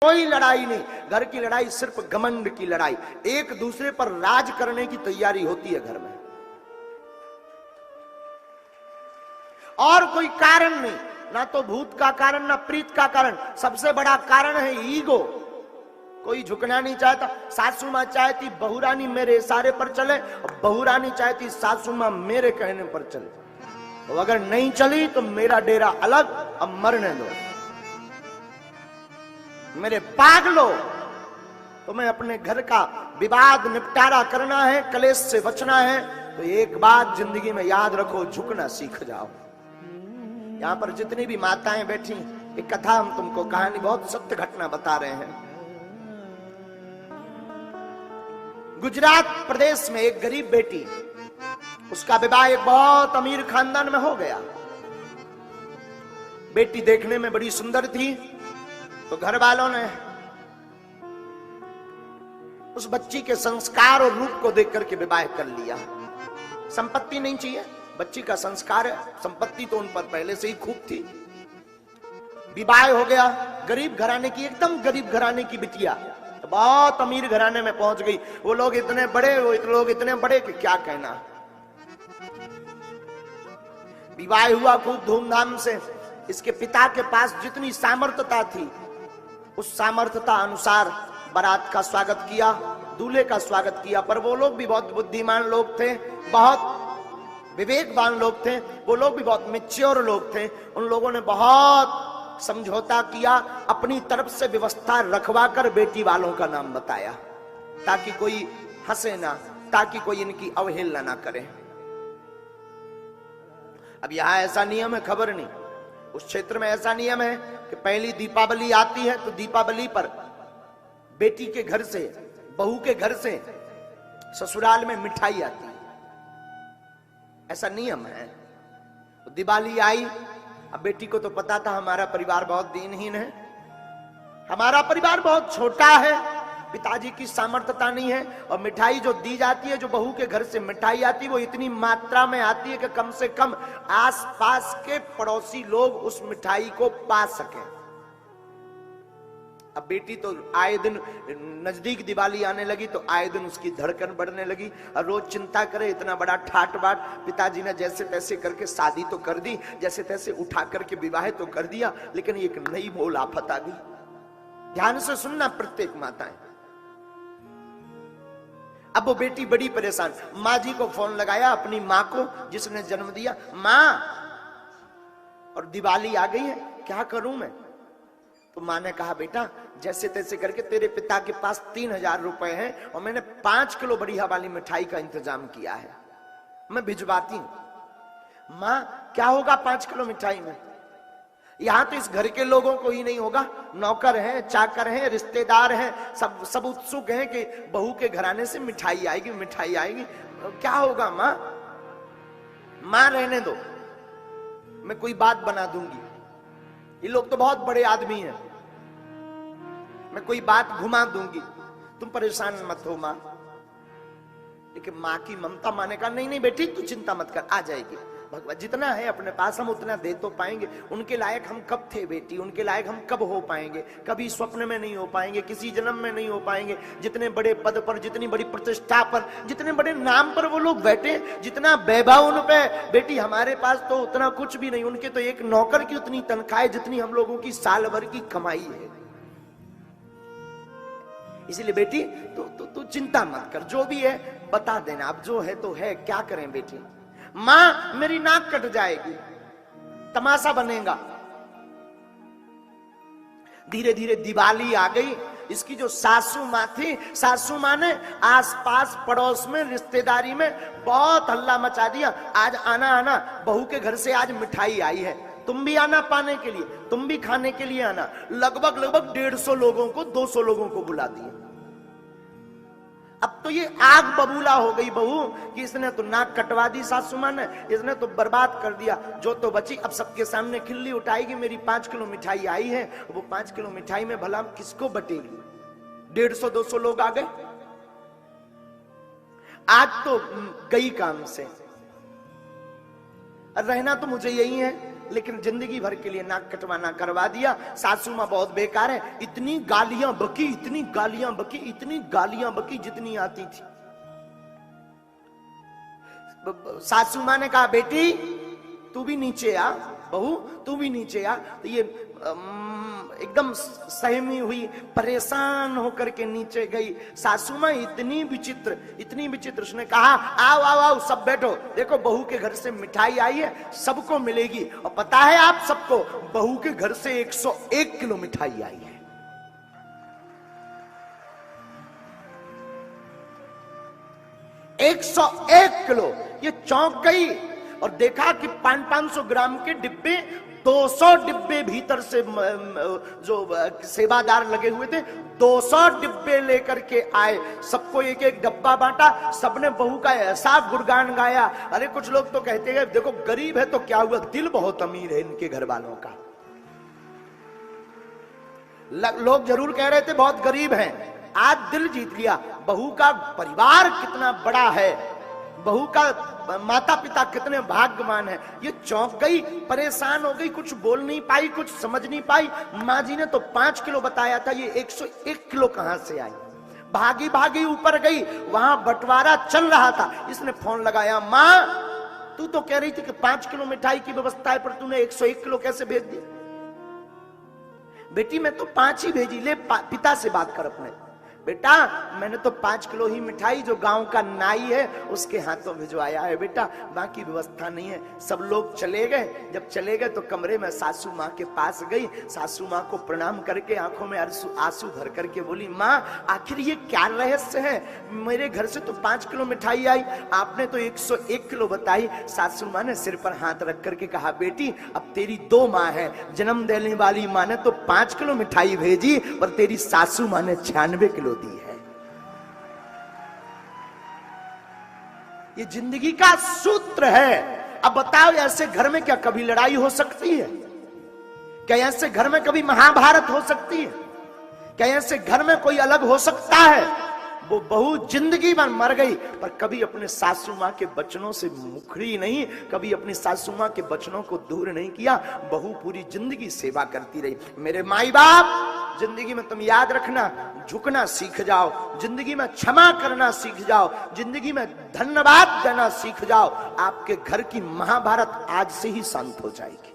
कोई लड़ाई नहीं। घर की लड़ाई सिर्फ घमंड की लड़ाई, एक दूसरे पर राज करने की तैयारी होती है घर में, और कोई कारण नहीं, ना तो भूत का कारण ना प्रीत का कारण। सबसे बड़ा कारण है ईगो। कोई झुकना नहीं चाहता। सासू मां चाहती बहुरानी मेरे इशारे पर चले, और बहुरानी चाहती सासू मां मेरे कहने पर चले। तो अगर नहीं चली तो मेरा डेरा अलग, अब मरने दो। मेरे पागलो, तुम्हें अपने घर का विवाद निपटारा करना है, कलेश से बचना है, तो एक बात जिंदगी में याद रखो, झुकना सीख जाओ। यहां पर जितनी भी माताएं बैठी, एक कथा हम तुमको, कहानी बहुत सत्य घटना बता रहे हैं। गुजरात प्रदेश में एक गरीब बेटी, उसका विवाह एक बहुत अमीर खानदान में हो गया। बेटी देखने में बड़ी सुंदर थी, तो घर वालों ने उस बच्ची के संस्कार और रूप को देख करके विवाह कर लिया। संपत्ति नहीं चाहिए, बच्ची का संस्कार है, संपत्ति तो उन पर पहले से ही खूब थी। विवाह हो गया। गरीब घराने की, एकदम गरीब घराने की बिटिया तो बहुत अमीर घराने में पहुंच गई। वो लोग इतने बड़े, वो लोग इतने बड़े कि क्या कहना। विवाह हुआ खूब धूमधाम से। इसके पिता के पास जितनी सामर्थ्यता थी, उस सामर्थ्यता अनुसार बारात का स्वागत किया, दूल्हे का स्वागत किया। पर वो लोग भी बहुत बुद्धिमान लोग थे, बहुत विवेकवान लोग थे, वो लोग भी बहुत मैच्योर लोग थे। उन लोगों ने बहुत समझौता किया, अपनी तरफ से व्यवस्था रखवा कर बेटी वालों का नाम बताया, ताकि कोई हंसे ना, ताकि कोई इनकी अवहेलना ना करे। अब यहां ऐसा नियम है, खबर नहीं, उस क्षेत्र में ऐसा नियम है कि पहली दीपावली आती है तो दीपावली पर बेटी के घर से, बहू के घर से ससुराल में मिठाई आती है, ऐसा नियम है। तो दिवाली आई। अब बेटी को तो पता था हमारा परिवार बहुत दीनहीन है, हमारा परिवार बहुत छोटा है, पिताजी की सामर्थ्यता नहीं है, और मिठाई जो दी जाती है, जो बहू के घर से मिठाई आती है, वो इतनी मात्रा में आती है कि कम से कम आसपास के पड़ोसी लोग उस मिठाई को पा सकें। अब बेटी तो आए दिन, नजदीक दिवाली आने लगी तो आए दिन उसकी धड़कन बढ़ने लगी, और रोज चिंता करे, इतना बड़ा ठाट बाट। पिताजी ने जैसे तैसे करके शादी तो कर दी, जैसे तैसे उठा करके विवाह तो कर दिया, लेकिन एक नई मोल आफत आ गई। ध्यान से सुनना प्रत्येक माताएं। अब वो बेटी बड़ी परेशान, माँ जी को फोन लगाया, अपनी माँ को जिसने जन्म दिया, माँ और दिवाली आ गई है, क्या करूं मैं? तो माँ ने कहा, बेटा जैसे तैसे करके, तेरे पिता के पास 3000 रुपए हैं, और मैंने 5 किलो बढ़िया वाली मिठाई का इंतजाम किया है, मैं भिजवाती हूं। माँ क्या होगा 5 किलो मिठाई में? यहां तो इस घर के लोगों को ही नहीं होगा, नौकर हैं, चाकर हैं, रिश्तेदार हैं, सब उत्सुक हैं कि बहू के घराने से मिठाई आएगी, मिठाई आएगी। क्या होगा माँ? माँ रहने दो, मैं कोई बात बना दूंगी, ये लोग तो बहुत बड़े आदमी हैं, मैं कोई बात घुमा दूंगी, तुम परेशान मत हो माँ। लेकिन माँ की ममता, माँ ने कहा, नहीं नहीं बेटी तू चिंता मत कर, आ जाएगी। भगवान जितना है अपने पास हम उतना दे तो पाएंगे। उनके लायक हम कब थे बेटी, उनके लायक हम कब हो पाएंगे? कभी स्वप्न में नहीं हो पाएंगे, किसी जन्म में नहीं हो पाएंगे। जितने बड़े पद पर, जितनी बड़ी प्रतिष्ठा पर, जितने बड़े नाम पर वो लोग बैठे, जितना वैभव उन पे, बेटी हमारे पास तो उतना कुछ भी नहीं। उनके तो एक नौकर की उतनी तनख्वाह है जितनी हम लोगों की साल भर की कमाई है। इसलिए बेटी तू चिंता मत कर, जो भी है बता देना, अब जो है तो है, क्या करें बेटी? मां मेरी नाक कट जाएगी, तमाशा बनेगा। धीरे धीरे दिवाली आ गई। इसकी जो सासू माँ थी, सासू माँ ने आसपास पड़ोस में, रिश्तेदारी में बहुत हल्ला मचा दिया, आज आना आना, बहू के घर से आज मिठाई आई है, तुम भी आना पाने के लिए, तुम भी खाने के लिए आना। लगभग 150 लोगों को, 200 लोगों को बुला दिया। अब तो ये आग बबूला हो गई बहू कि इसने तो नाक कटवा दी सासू मां ने, इसने तो बर्बाद कर दिया। जो तो बची अब सबके सामने खिल्ली उठाएगी, मेरी 5 किलो मिठाई आई है, वो 5 किलो मिठाई में भला किसको बटेगी? 150-200 लोग आ गए। आज तो गई काम से, रहना तो मुझे यही है, लेकिन जिंदगी भर के लिए नाक कटवाना करवा दिया। सासू माँ बहुत बेकार है, इतनी गालियां बकी, इतनी गालियां बकी, इतनी गालियां बकी जितनी आती थी। सासू माँ ने कहा बेटी तू भी नीचे आ, बहू तू भी नीचे आ। तो ये एकदम सहमी हुई, परेशान होकर के नीचे गई। सासू माँ इतनी विचित्र, इतनी विचित्र, उसने कहा आओ आओ आओ सब बैठो, देखो बहू के घर से मिठाई आई है, सबको मिलेगी। और पता है आप सबको, बहू के घर से 101 किलो मिठाई आई है। एक किलो। ये चौंक गई और देखा कि 500 ग्राम के डिब्बे, 200 डिब्बे भीतर से जो सेवादार लगे हुए थे 200 डिब्बे लेकर के आए। सबको एक एक डब्बा बांटा, सबने बहू का ऐसा गुणगान गाया। अरे कुछ लोग तो कहते हैं देखो गरीब है तो क्या हुआ, दिल बहुत अमीर है इनके घर वालों का। लोग जरूर कह रहे थे बहुत गरीब हैं, आज दिल जीत लिया। बहू का परिवार कितना बड़ा है, बहू का माता पिता कितने भाग्यवान है। ये चौंक गई, परेशान हो गई, कुछ बोल नहीं पाई, कुछ समझ नहीं पाई। माँ जी ने तो 5 किलो बताया था, ये 101 किलो कहां से आई। भागी भागी ऊपर गई, वहां बंटवारा चल रहा था। इसने फोन लगाया, माँ तू तो कह रही थी कि 5 किलो मिठाई की व्यवस्था है, पर तूने 101 किलो कैसे भेज दिया। बेटी मैं तो 5 ही भेजी, ले पिता से बात कर अपने। बेटा मैंने तो 5 किलो ही मिठाई जो गांव का नाई है उसके हाथों भिजवाया है बेटा, बाकी व्यवस्था नहीं है। सब लोग चले गए। जब चले गए तो कमरे में सासू माँ के पास गई। सासू माँ को प्रणाम करके आंखों में आंसू भर करके बोली, माँ आखिर ये क्या रहस्य है, मेरे घर से तो 5 किलो मिठाई आई, आपने तो 101 किलो बताई। सासू माँ ने सिर पर हाथ रख करके कहा, बेटी अब तेरी 2 माँ है, जन्म देने वाली माँ ने तो 5 किलो मिठाई भेजी और तेरी सासू माँ ने 96 किलो दी है। ये जिंदगी का सूत्र है। अब बताओ ऐसे घर में क्या कभी लड़ाई हो सकती है? क्या ऐसे घर में कभी महाभारत हो सकती है? क्या ऐसे घर में कोई अलग हो सकता है? वो बहू जिंदगी भर मर गई पर कभी अपने सासू माँ के वचनों से मुखरी नहीं, कभी अपनी सासू माँ के वचनों को दूर नहीं किया। बहू पूरी जिंदगी सेवा करती रही। मेरे माई बाप, जिंदगी में तुम याद रखना, झुकना सीख जाओ, जिंदगी में क्षमा करना सीख जाओ, जिंदगी में धन्यवाद देना सीख जाओ। आपके घर की महाभारत आज से ही शांत हो जाएगी।